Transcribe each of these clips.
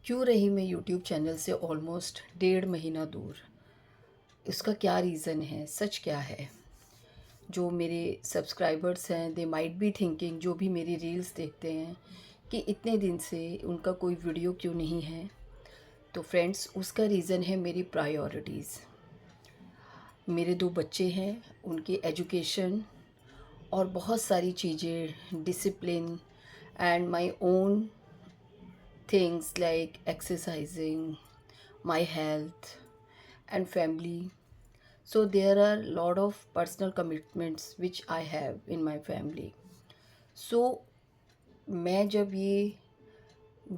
क्यों रही मैं यूट्यूब चैनल से ऑलमोस्ट 1.5 महीना दूर। इसका क्या रीज़न है, सच क्या है? जो मेरे सब्सक्राइबर्स हैं दे माइट बी थिंकिंग, जो भी मेरी रील्स देखते हैं, कि इतने दिन से उनका कोई वीडियो क्यों नहीं है। तो फ्रेंड्स, उसका रीज़न है मेरी प्रायोरिटीज़। मेरे 2 बच्चे हैं, उनके एजुकेशन और बहुत सारी चीज़ें, discipline and my own things like exercising, my health and family. So there are a lot of personal commitments which I have in my family. So मैं जब ये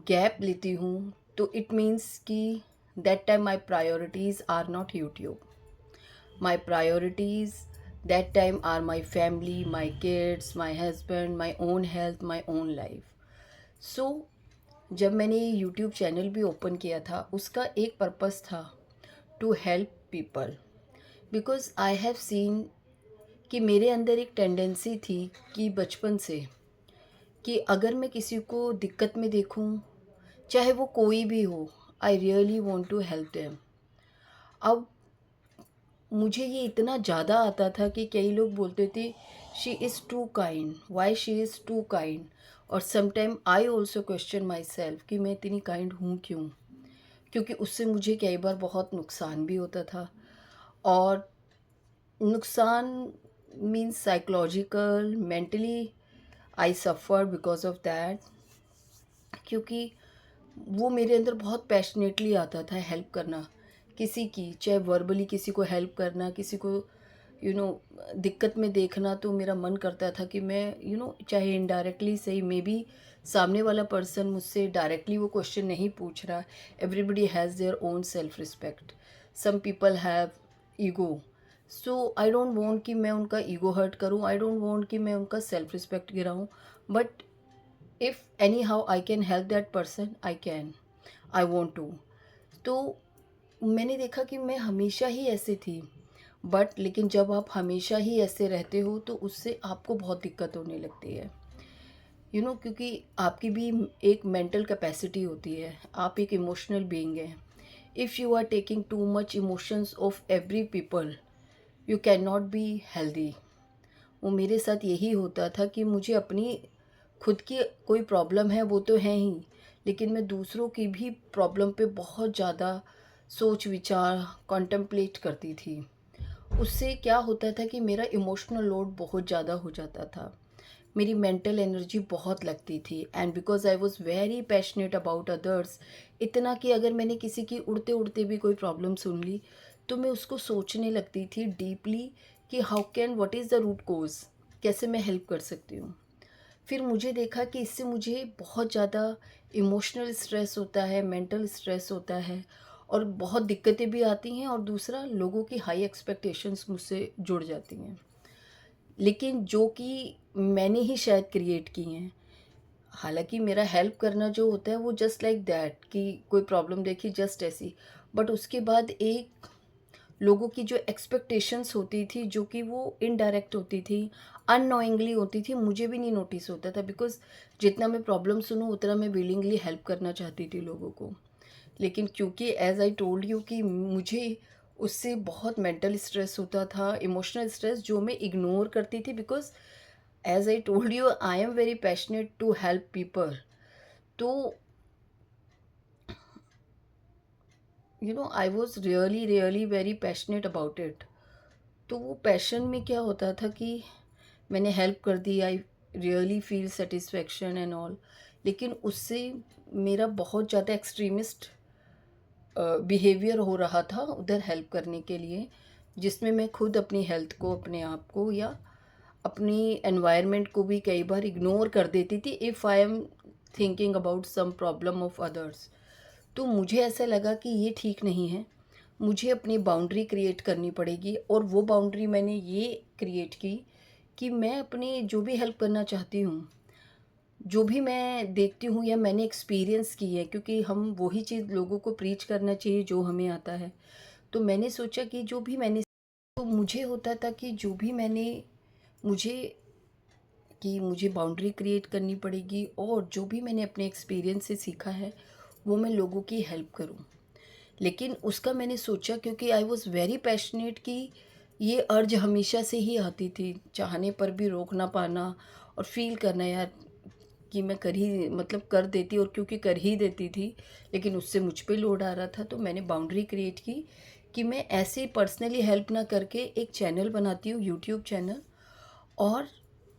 गैप लेती हूँ तो इट मीन्स कि that time my priorities are not YouTube. My priorities that time are my family, my kids, my husband, my own health, my own life. So जब मैंने ये यूट्यूब चैनल भी ओपन किया था, उसका एक पर्पस था to help people. Because I have seen कि मेरे अंदर एक टेंडेंसी थी कि बचपन से, कि अगर मैं किसी को दिक्कत में देखूं, चाहे वो कोई भी हो, I really want to help them. अब मुझे ये इतना ज़्यादा आता था कि कई लोग बोलते थे she is too kind, why she is too kind. और sometime I also question myself कि मैं इतनी काइंड हूँ क्यों, क्योंकि उससे मुझे कई बार बहुत नुकसान भी होता था. और नुकसान means psychological, mentally I suffer because of that. क्योंकि वो मेरे अंदर बहुत पैशनेटली आता था हेल्प करना किसी की, चाहे वर्बली किसी को हेल्प करना, किसी को दिक्कत में देखना. तो मेरा मन करता था कि मैं चाहे इनडायरेक्टली सही, मे बी सामने वाला पर्सन मुझसे डायरेक्टली वो क्वेश्चन नहीं पूछ रहा. Everybody has their own self respect. Some people have ego. So I don't want कि मैं उनका ईगो हर्ट करूं, आई डोंट वांट कि मैं उनका सेल्फ रिस्पेक्ट गिराऊं. But if anyhow I can help that person, I can, I want to. तो मैंने देखा कि मैं हमेशा ही ऐसे थी. बट लेकिन जब आप हमेशा ही ऐसे रहते हो तो उससे आपको बहुत दिक्कत होने लगती है. क्योंकि आपकी भी एक मेंटल कैपेसिटी होती है, आप एक इमोशनल बीइंग हैं. If you are taking too much emotions of every people, you can not be healthy. वो मेरे साथ यही होता था कि मुझे अपनी खुद की कोई प्रॉब्लम है वो तो है ही, लेकिन मैं दूसरों की भी प्रॉब्लम पे बहुत ज़्यादा सोच विचार कॉन्टेम्पलेट करती थी. उससे क्या होता था कि मेरा इमोशनल लोड बहुत ज़्यादा हो जाता था, मेरी मेंटल एनर्जी बहुत लगती थी. And because I was very passionate about others, इतना कि अगर मैंने किसी की उड़ते उड़ते भी कोई प्रॉब्लम सुन ली तो मैं उसको सोचने लगती थी डीपली कि how can, what is the root cause, कैसे मैं हेल्प कर सकती हूँ. फिर मुझे देखा कि इससे मुझे बहुत ज़्यादा इमोशनल स्ट्रेस होता है, मेंटल स्ट्रेस होता है, और बहुत दिक्कतें भी आती हैं. और दूसरा, लोगों की हाई एक्सपेक्टेशंस मुझसे जुड़ जाती हैं, लेकिन जो कि मैंने ही शायद क्रिएट की हैं. हालांकि मेरा हेल्प करना जो होता है वो जस्ट लाइक दैट, कि कोई प्रॉब्लम देखी जस्ट ऐसी. बट उसके बाद एक लोगों की जो एक्सपेक्टेशंस होती थी, जो कि वो इनडायरेक्ट होती थी, अननोइंगली होती थी, मुझे भी नहीं नोटिस होता था. बिकॉज जितना मैं प्रॉब्लम सुनूं उतना मैं विलिंगली हेल्प करना चाहती थी लोगों को. लेकिन क्योंकि एज आई टोल्ड यू कि मुझे उससे बहुत मेंटल स्ट्रेस होता था, इमोशनल स्ट्रेस, जो मैं इग्नोर करती थी. Because as I told you, I am very passionate to help people. तो I was really really very passionate about it. तो वो पैशन में क्या होता था कि मैंने हेल्प कर दी, I really feel satisfaction and all. लेकिन उससे मेरा बहुत ज़्यादा एक्सट्रीमिस्ट बिहेवियर हो रहा था उधर हेल्प करने के लिए, जिसमें मैं खुद अपनी हेल्थ को, अपने आप को, या अपनी एनवायरनमेंट को भी कई बार इग्नोर कर देती थी if I am thinking about some problem of others. तो मुझे ऐसा लगा कि ये ठीक नहीं है, मुझे अपनी बाउंड्री क्रिएट करनी पड़ेगी. और वो बाउंड्री मैंने ये क्रिएट की कि मैं अपनी जो भी हेल्प करना चाहती हूँ, जो भी मैं देखती हूँ या मैंने एक्सपीरियंस की है, क्योंकि हम वही चीज़ लोगों को प्रीच करना चाहिए जो हमें आता है. तो मैंने सोचा कि जो भी मैंने, तो मुझे होता था कि जो भी मैंने, मुझे कि मुझे बाउंड्री क्रिएट करनी पड़ेगी, और जो भी मैंने अपने एक्सपीरियंस से सीखा है वो मैं लोगों की हेल्प करूं। लेकिन उसका मैंने सोचा, क्योंकि आई वॉज़ वेरी पैशनेट कि ये अर्ज हमेशा से ही आती थी, चाहने पर भी रोक ना पाना और फ़ील करना यार कि मैं कर ही मतलब कर देती, और क्योंकि कर ही देती थी लेकिन उससे मुझ पे लोड आ रहा था, तो मैंने बाउंड्री क्रिएट की कि मैं ऐसे पर्सनली हेल्प ना करके एक चैनल बनाती हूँ, यूट्यूब चैनल, और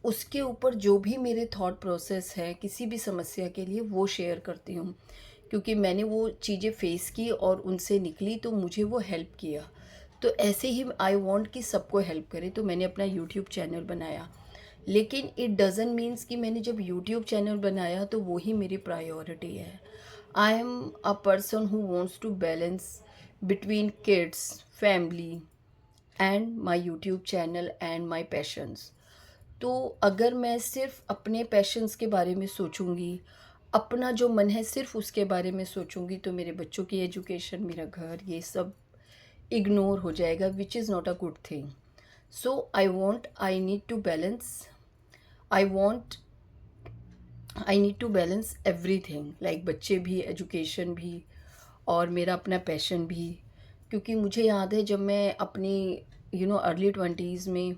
उसके ऊपर जो भी मेरे थॉट प्रोसेस है किसी भी समस्या के लिए वो शेयर करती हूँ, क्योंकि मैंने वो चीज़ें फेस की और उनसे निकली तो मुझे वो हेल्प किया। तो ऐसे ही आई वांट कि सबको हेल्प करे, तो मैंने अपना यूट्यूब चैनल बनाया। लेकिन इट डज़न्ट मीन्स कि मैंने जब यूट्यूब चैनल बनाया तो वो ही मेरी प्रायोरिटी है। I am a person who wants to balance between kids, family and my YouTube channel and my passions. तो अगर मैं सिर्फ अपने पैशंस के बारे में सोचूंगी, अपना जो मन है सिर्फ उसके बारे में सोचूंगी, तो मेरे बच्चों की एजुकेशन, मेरा घर, ये सब इग्नोर हो जाएगा, which is not a good thing. So I need to balance, I want I need to balance everything, like बच्चे भी, एजुकेशन भी, और मेरा अपना पैशन भी। क्योंकि मुझे याद है जब मैं अपनी अर्ली ट्वेंटीज़ में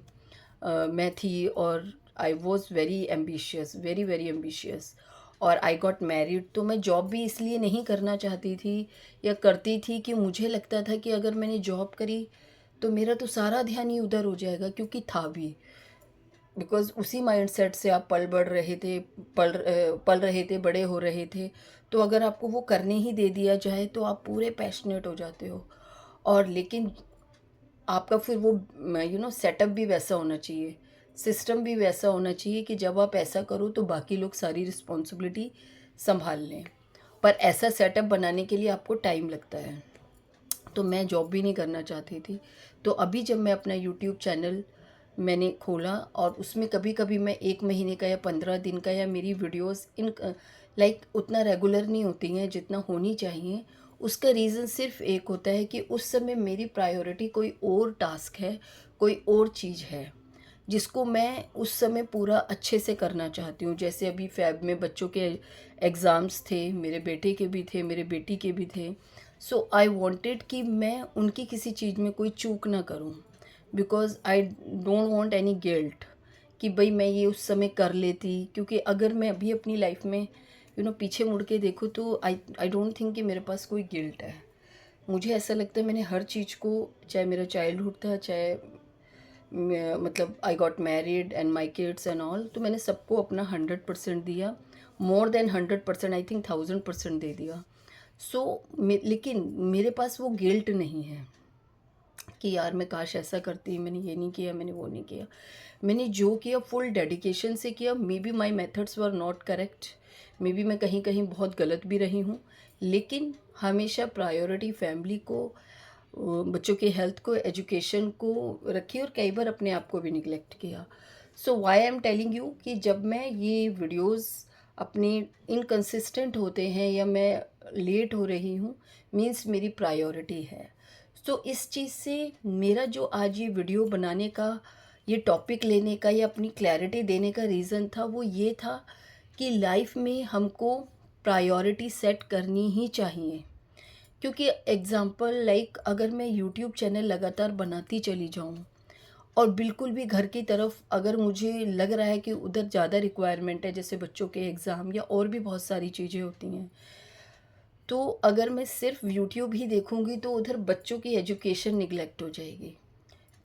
मैं थी, और I was very ambitious, very very ambitious, और आई गॉट मैरिड। तो मैं जॉब भी इसलिए नहीं करना चाहती थी या करती थी कि मुझे लगता था कि अगर मैंने जॉब करी तो मेरा तो सारा ध्यान ही उधर हो जाएगा, क्योंकि था भी, बिकॉज़ उसी माइंडसेट से आप पल रहे थे, बड़े हो रहे थे। तो अगर आपको वो करने ही दे दिया जाए तो आप पूरे पैशनेट हो जाते हो। और लेकिन आपका फिर वो सेटअप भी वैसा होना चाहिए, सिस्टम भी वैसा होना चाहिए कि जब आप ऐसा करो तो बाकी लोग सारी रिस्पॉन्सिबिलिटी संभाल लें। पर ऐसा सेटअप बनाने के लिए आपको टाइम लगता है। तो मैं जॉब भी नहीं करना चाहती थी। तो अभी जब मैं अपना यूट्यूब चैनल मैंने खोला, और उसमें कभी कभी मैं 1 महीने का या 15 दिन का, या मेरी वीडियोस इन लाइक उतना रेगुलर नहीं होती हैं जितना होनी चाहिए। उसका रीज़न सिर्फ एक होता है कि उस समय मेरी प्रायोरिटी कोई और टास्क है, कोई और चीज़ है जिसको मैं उस समय पूरा अच्छे से करना चाहती हूँ। जैसे अभी फ़ैब में बच्चों के एग्ज़ाम्स थे, मेरे बेटे के भी थे, मेरे बेटी के भी थे। सो आई वांटेड कि मैं उनकी किसी चीज़ में कोई चूक ना करूँ, because I don't want any guilt कि भाई मैं ये उस समय कर लेती। क्योंकि अगर मैं अभी अपनी लाइफ में पीछे मुड़ के देखूँ तो आई डोंट थिंक कि मेरे पास कोई गिल्ट है। मुझे ऐसा लगता है मैंने हर चीज़ को, चाहे मेरा चाइल्डहुड था, चाहे मतलब I got married and my kids and all, तो मैंने सबको अपना 100% दिया, मोर देन 100%, आई थिंक 1000% दे दिया। सो लेकिन मेरे पास वो गिल्ट नहीं है कि यार मैं काश ऐसा करती, मैंने ये नहीं किया, मैंने वो नहीं किया। मैंने जो किया फुल डेडिकेशन से किया। May be my methods were not correct, may be मैं कहीं कहीं बहुत गलत भी रही हूँ, लेकिन हमेशा प्रायोरिटी फैमिली को, बच्चों के हेल्थ को, एजुकेशन को रखी, और कई बार अपने आप को भी निगलेक्ट किया। So why I am telling you कि जब मैं ये वीडियोस अपने इनकंसिस्टेंट होते हैं या मैं लेट हो रही हूँ, मीन्स मेरी प्रायोरिटी है। तो इस चीज़ से मेरा जो आज ये वीडियो बनाने का, ये टॉपिक लेने का या अपनी क्लैरिटी देने का रीज़न था, वो ये था कि लाइफ में हमको प्रायोरिटी सेट करनी ही चाहिए। क्योंकि एग्ज़ाम्पल लाइक अगर मैं यूट्यूब चैनल लगातार बनाती चली जाऊँ, और बिल्कुल भी घर की तरफ अगर मुझे लग रहा है कि उधर ज़्यादा रिक्वायरमेंट है, जैसे बच्चों के एग्ज़ाम या और भी बहुत सारी चीज़ें होती हैं, तो अगर मैं सिर्फ यूट्यूब ही देखूंगी तो उधर बच्चों की एजुकेशन निगलेक्ट हो जाएगी।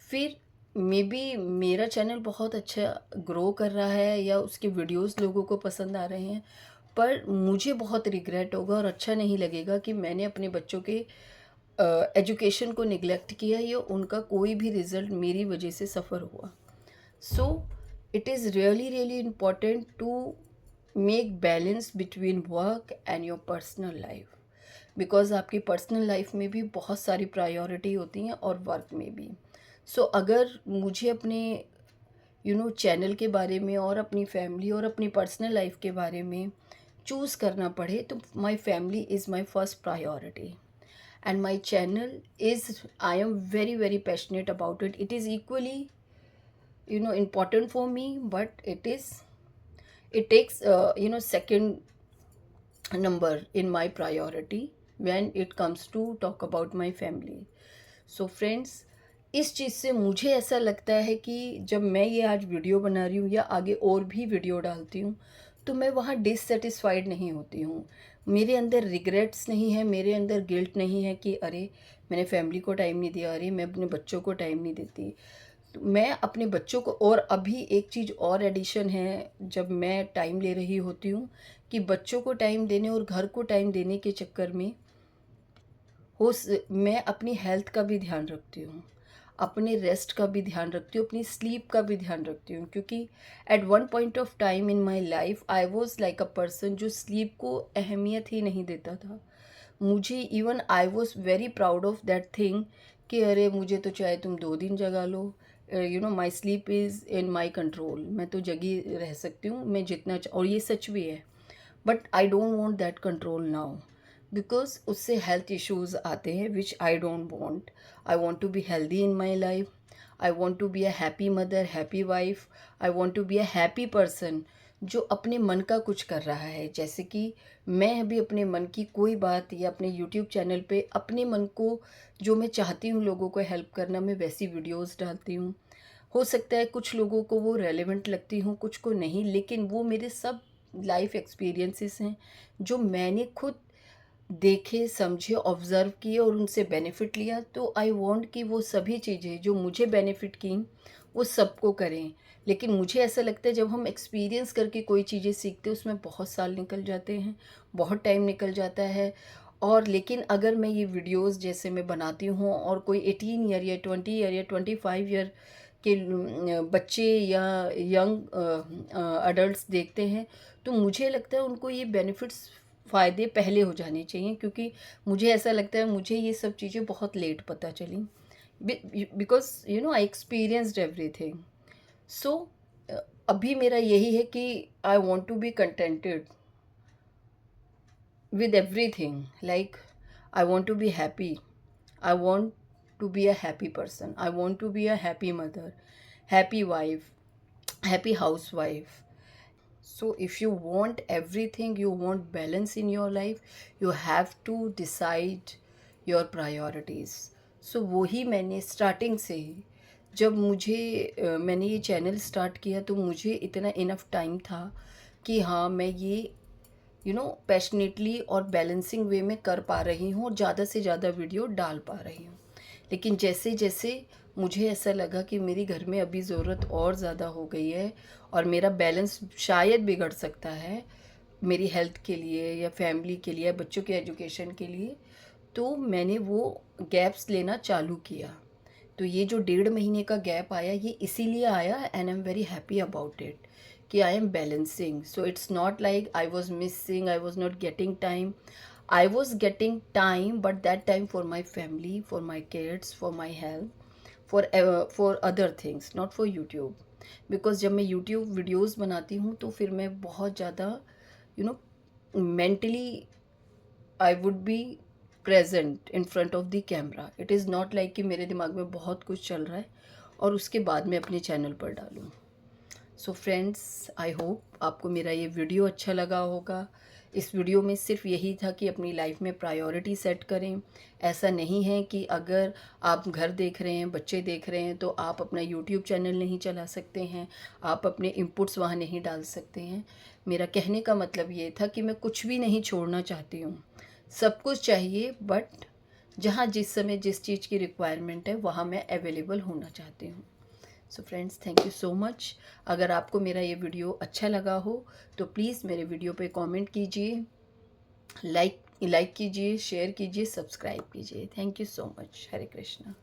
फिर मे बी मेरा चैनल बहुत अच्छा ग्रो कर रहा है या उसके वीडियोस लोगों को पसंद आ रहे हैं, पर मुझे बहुत रिग्रेट होगा और अच्छा नहीं लगेगा कि मैंने अपने बच्चों के एजुकेशन को निगलेक्ट किया या उनका कोई भी रिज़ल्ट मेरी वजह से सफ़र हुआ। So it is really really important to make balance between work and your personal life, because आपकी पर्सनल लाइफ में भी बहुत सारी प्रायोरिटी होती हैं और वर्क में भी। सो अगर मुझे अपने चैनल के बारे में और अपनी फैमिली और अपनी पर्सनल लाइफ के बारे में चूज़ करना पड़े, तो my family is my first priority, and my channel is, I am very very passionate about it. It is equally important for me, but it takes second number in my priority when it comes to talk about my family. So friends, इस चीज़ से मुझे ऐसा लगता है कि जब मैं ये आज वीडियो बना रही हूँ या आगे और भी वीडियो डालती हूँ, तो मैं वहाँ डिससेटिस्फाइड नहीं होती हूँ। मेरे अंदर रिग्रेट्स नहीं है, मेरे अंदर गिल्ट नहीं है कि अरे मैंने फैमिली को टाइम नहीं दिया, अरे मैं अपने बच्चों को टाइम नहीं देती। तो मैं अपने बच्चों को, और अभी एक चीज़ और एडिशन है, जब मैं टाइम ले रही होती हूँ कि बच्चों को टाइम देने और घर को टाइम देने के चक्कर में मैं अपनी हेल्थ का भी ध्यान रखती हूँ, अपने रेस्ट का भी ध्यान रखती हूँ, अपनी स्लीप का भी ध्यान रखती हूँ, क्योंकि at one point of time in my life I was like a person जो स्लीप को अहमियत ही नहीं देता था। मुझे even I was very proud of that thing कि अरे मुझे तो चाहे तुम 2 दिन जगा लो, my sleep is in my control, मैं तो जगी रह सकती हूँ, मैं जितना और ये सच भी है। But I don't want that control now, because उससे हेल्थ इश्यूज़ आते हैं which I don't want. I want to be healthy in my life, I want to be a happy mother, happy wife, I want to be a happy person जो अपने मन का कुछ कर रहा है। जैसे कि मैं अभी अपने मन की कोई बात या अपने यूट्यूब चैनल पे अपने मन को जो मैं चाहती हूँ लोगों को हेल्प करना, मैं वैसी वीडियोस डालती हूँ। हो सकता है कुछ लोगों को वो रेलेवेंट लगती हूँ, कुछ को नहीं, लेकिन वो मेरे सब लाइफ एक्सपीरियंसेस हैं जो मैंने खुद देखे, समझे, ऑब्ज़र्व किए और उनसे बेनिफिट लिया। तो आई वांट कि वो सभी चीज़ें जो मुझे बेनिफिट की वो सबको करें। लेकिन मुझे ऐसा लगता है जब हम एक्सपीरियंस करके कोई चीज़ें सीखते हैं उसमें बहुत साल निकल जाते हैं, बहुत टाइम निकल जाता है। और लेकिन अगर मैं ये वीडियोस जैसे मैं बनाती हूँ और कोई 18 ईयर या 20 ईयर या 25 ईयर के बच्चे या यंग अडल्ट्स देखते हैं, तो मुझे लगता है उनको ये बेनिफिट्स, फ़ायदे पहले हो जाने चाहिए, क्योंकि मुझे ऐसा लगता है मुझे ये सब चीज़ें बहुत लेट पता चली, because I experienced everything. So अभी मेरा यही है कि I want to be contented with everything. Like, I want to be happy, I want to be a happy person, I want to be a happy mother, happy wife, happy housewife. So if you want everything, you want balance in your life, you have to decide your priorities. So वही मैंने starting से ही, जब मैंने ये channel start किया तो मुझे इतना इनफ टाइम था कि हाँ मैं ये पैशनेटली और बैलेंसिंग वे में कर पा रही हूँ और ज़्यादा से ज़्यादा वीडियो डाल पा रही हूँ। लेकिन जैसे जैसे मुझे ऐसा लगा कि मेरी घर में अभी ज़रूरत और ज़्यादा हो गई है और मेरा बैलेंस शायद बिगड़ सकता है मेरी हेल्थ के लिए या फैमिली के लिए या बच्चों के एजुकेशन के लिए, तो मैंने वो गैप्स लेना चालू किया। तो ये जो 1.5 महीने का गैप आया ये इसीलिए आया, and I am very happy about it कि I am balancing. So it's not like I was missing, I was not getting time, I was getting time, but that time for my family, for my kids, for my health, for other things, not for YouTube. Because जब मैं YouTube videos बनाती हूँ तो फिर मैं बहुत ज़्यादा mentally I would be present in front of the camera. It is not like कि मेरे दिमाग में बहुत कुछ चल रहा है और उसके बाद मैं अपने चैनल पर डालूँ। सो फ्रेंड्स, आई होप आपको मेरा ये वीडियो अच्छा लगा होगा। इस वीडियो में सिर्फ यही था कि अपनी लाइफ में प्रायोरिटी सेट करें। ऐसा नहीं है कि अगर आप घर देख रहे हैं, बच्चे देख रहे हैं, तो आप अपना यूट्यूब चैनल नहीं चला सकते हैं, आप अपने इनपुट्स वहाँ नहीं डाल सकते हैं। मेरा कहने का मतलब ये था कि मैं कुछ भी नहीं छोड़ना चाहती हूँ, सब कुछ चाहिए, बट जहाँ जिस समय जिस चीज़ की रिक्वायरमेंट है वहाँ मैं अवेलेबल होना चाहती हूँ। So friends, thank you so much. अगर आपको मेरा ये वीडियो अच्छा लगा हो तो प्लीज़ मेरे वीडियो पे कमेंट कीजिए, लाइक कीजिए, शेयर कीजिए, सब्सक्राइब कीजिए। Thank you so much. Hare Krishna.